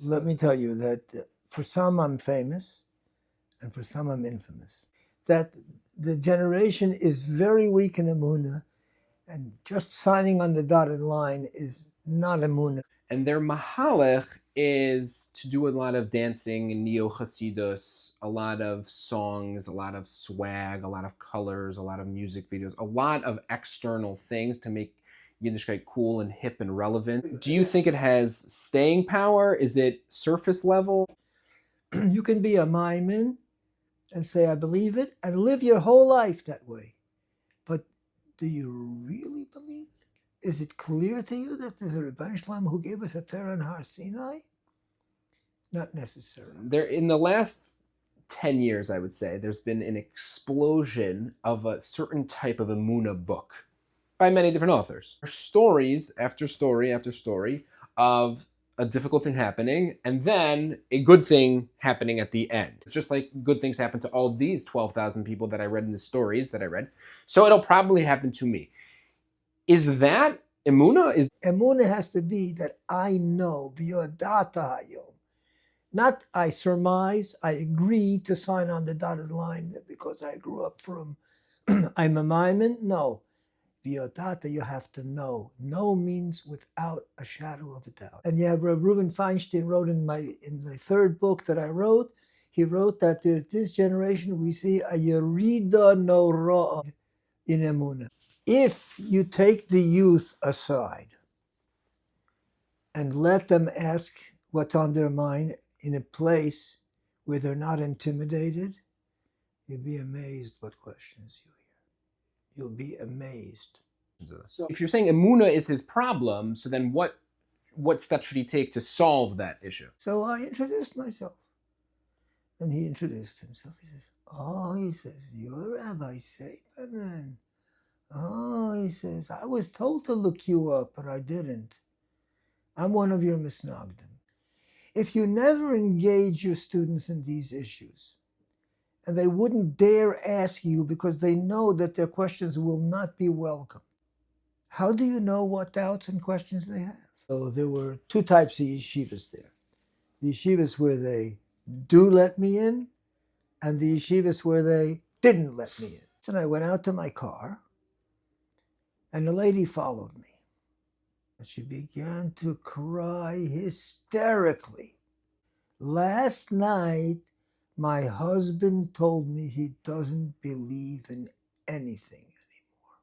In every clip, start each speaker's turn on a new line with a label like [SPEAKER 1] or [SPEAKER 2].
[SPEAKER 1] Let me tell you that for some I'm famous and for some I'm infamous. That the generation is very weak in Emunah, and just signing on the dotted line is not Emunah.
[SPEAKER 2] And their mahalech is to do a lot of dancing and neo-Hasidus, a lot of songs, a lot of swag, a lot of colors, a lot of music videos, a lot of external things to make Yiddishkeit cool and hip and relevant. Do you think it has staying power? Is it surface level?
[SPEAKER 1] You can be a maimin and say, I believe it, and live your whole life that way. But do you really believe it? Is it clear to you that there's a Rebbeinu Shalom who gave us a Torah in Har Sinai? Not necessarily.
[SPEAKER 2] There, in the last 10 years, I would say, there's been an explosion of a certain type of Emunah book by many different authors. Stories after story after story of a difficult thing happening and then a good thing happening at the end. It's just like good things happen to all these 12,000 people that I read in the stories that I read. So it'll probably happen to me. Is that Emunah?
[SPEAKER 1] Emunah has to be that I know, v'yodata hayom. Not I surmise, I agree to sign on the dotted line because I grew up from, I'm a maimin. No. V'yodata, you have to know. Know means without a shadow of a doubt. And you have Reuben Feinstein wrote in the third book that I wrote, he wrote that there's this generation, we see a yerida nora in Emunah. If you take the youth aside and let them ask what's on their mind in a place where they're not intimidated, you'll be amazed what questions you hear. You'll be amazed.
[SPEAKER 2] So if you're saying Emunah is his problem, so then what steps should he take to solve that issue?
[SPEAKER 1] So I introduced myself. And he introduced himself. He says, you're Rabbi Sapirman. Oh, he says, I was told to look you up, but I didn't. I'm one of your misnagdim. If you never engage your students in these issues, and they wouldn't dare ask you because they know that their questions will not be welcome, how do you know what doubts and questions they have? So there were two types of yeshivas there. The yeshivas where they do let me in, and the yeshivas where they didn't let me in. So I went out to my car, and the lady followed me. And she began to cry hysterically. Last night, my husband told me he doesn't believe in anything anymore.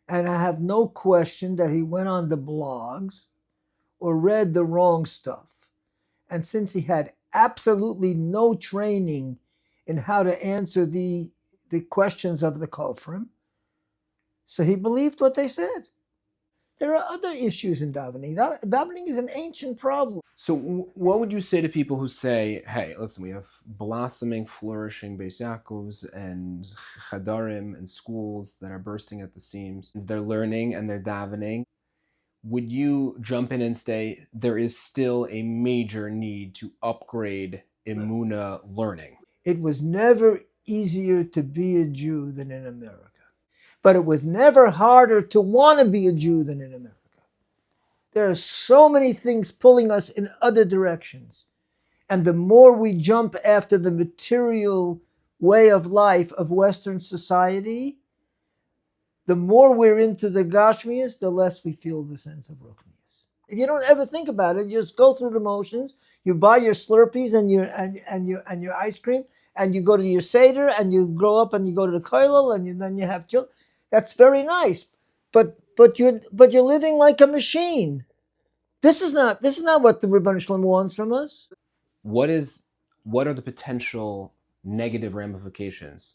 [SPEAKER 1] And I have no question that he went on the blogs or read the wrong stuff. And since he had absolutely no training in how to answer the questions of the Kofrim, so he believed what they said. There are other issues in davening. Davening is an ancient problem.
[SPEAKER 2] So what would you say to people who say, hey, listen, we have blossoming, flourishing Beis Yaakovs and Chadarim and schools that are bursting at the seams. They're learning and they're davening. Would you jump in and say there is still a major need to upgrade Emunah learning?
[SPEAKER 1] It was never easier to be a Jew than in America. But it was never harder to want to be a Jew than in America. There are so many things pulling us in other directions. And the more we jump after the material way of life of Western society, the more we're into the Gashmias, the less we feel the sense of Ruchnias. If you don't ever think about it, you just go through the motions, you buy your Slurpees and your ice cream, and you go to your Seder, and you grow up and you go to the Kollel, and then you have children. That's very nice, but you're living like a machine. This is not what the Rebbeinu Shalom wants from us.
[SPEAKER 2] What are the potential negative ramifications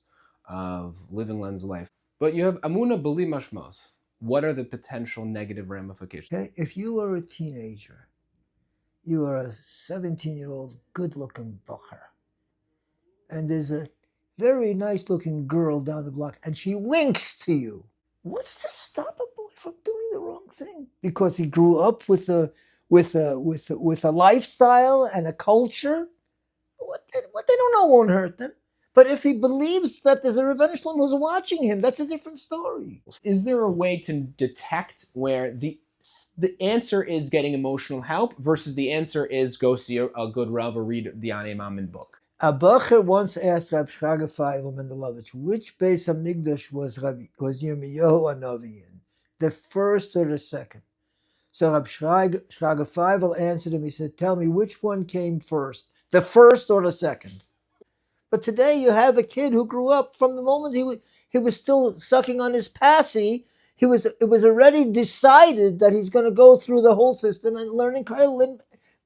[SPEAKER 2] of living one's life? But you have Emunah b'li mashmos. What are the potential negative ramifications?
[SPEAKER 1] Okay, if you are a teenager, you are a 17-year-old good-looking bacher, and there's a very nice-looking girl down the block, and she winks to you. What's to stop a boy from doing the wrong thing? Because he grew up with a lifestyle and a culture. What they don't know won't hurt them. But if he believes that there's a Rebbeinu Shalom who's watching him, that's a different story.
[SPEAKER 2] Is there a way to detect where the the answer is getting emotional help versus the answer is go see a good Rav or read the Anei Mammon book.
[SPEAKER 1] A Bacher once asked Rab Shraga Feivel Mendelovich, which Beis Hamikdash was Yirmiyahu Hanavi in, the first or the second? So Rab Shraga Feivel answered him. He said, "Tell me, which one came first, the first or the second?" But today you have a kid who grew up from the moment he was still sucking on his passy. It was already decided that he's going to go through the whole system and learning Kailim,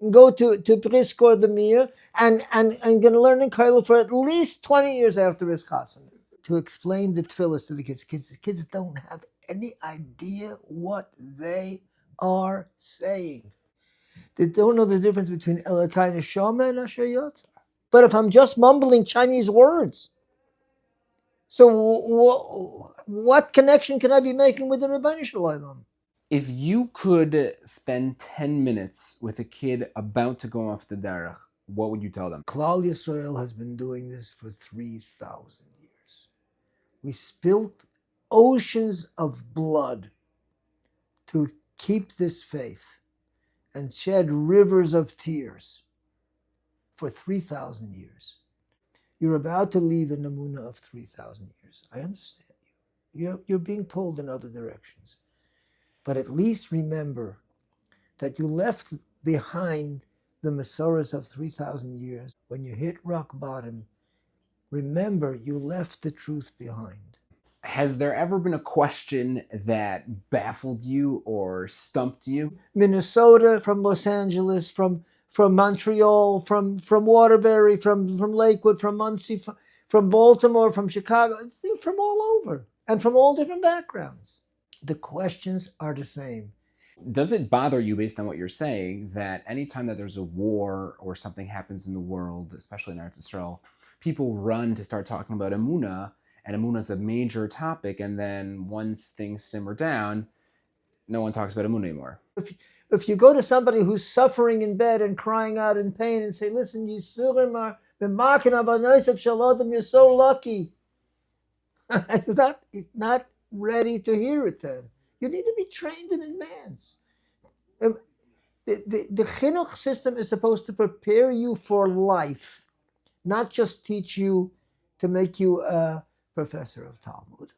[SPEAKER 1] go to Priskor the Mir, and going to learn in Kailim for at least 20 years after his chassan. To explain the tefillas to the kids. The kids don't have any idea what they are saying. They don't know the difference between Elokai Neshama and Asher Yotzar. But if I'm just mumbling Chinese words, so what connection can I be making with the Rebbeinu Shalom?
[SPEAKER 2] If you could spend 10 minutes with a kid about to go off the derech, what would you tell them?
[SPEAKER 1] Klal Yisrael has been doing this for 3,000 years. We spilled oceans of blood to keep this faith and shed rivers of tears for 3,000 years. You're about to leave an Emunah of 3,000 years. I understand you. You're being pulled in other directions. But at least remember that you left behind the Masoras of 3,000 years. When you hit rock bottom, remember you left the truth behind.
[SPEAKER 2] Has there ever been a question that baffled you or stumped you?
[SPEAKER 1] Minnesota, from Los Angeles, from Montreal, from Waterbury, from Lakewood, from Muncie, from Baltimore, from Chicago, from all over and from all different backgrounds. The questions are the same.
[SPEAKER 2] Does it bother you, based on what you're saying, that anytime that there's a war or something happens in the world, especially in Eretz Yisrael, people run to start talking about Emunah, and Emunah is a major topic, and then once things simmer down, no one talks about Emunah anymore?
[SPEAKER 1] If you go to somebody who's suffering in bed and crying out in pain and say, "Listen, Yisurim are b'makin avanosef shalodem, you're so lucky," it's not ready to hear it then. You need to be trained in advance. The chinuch system is supposed to prepare you for life, not just teach you to make you a professor of Talmud.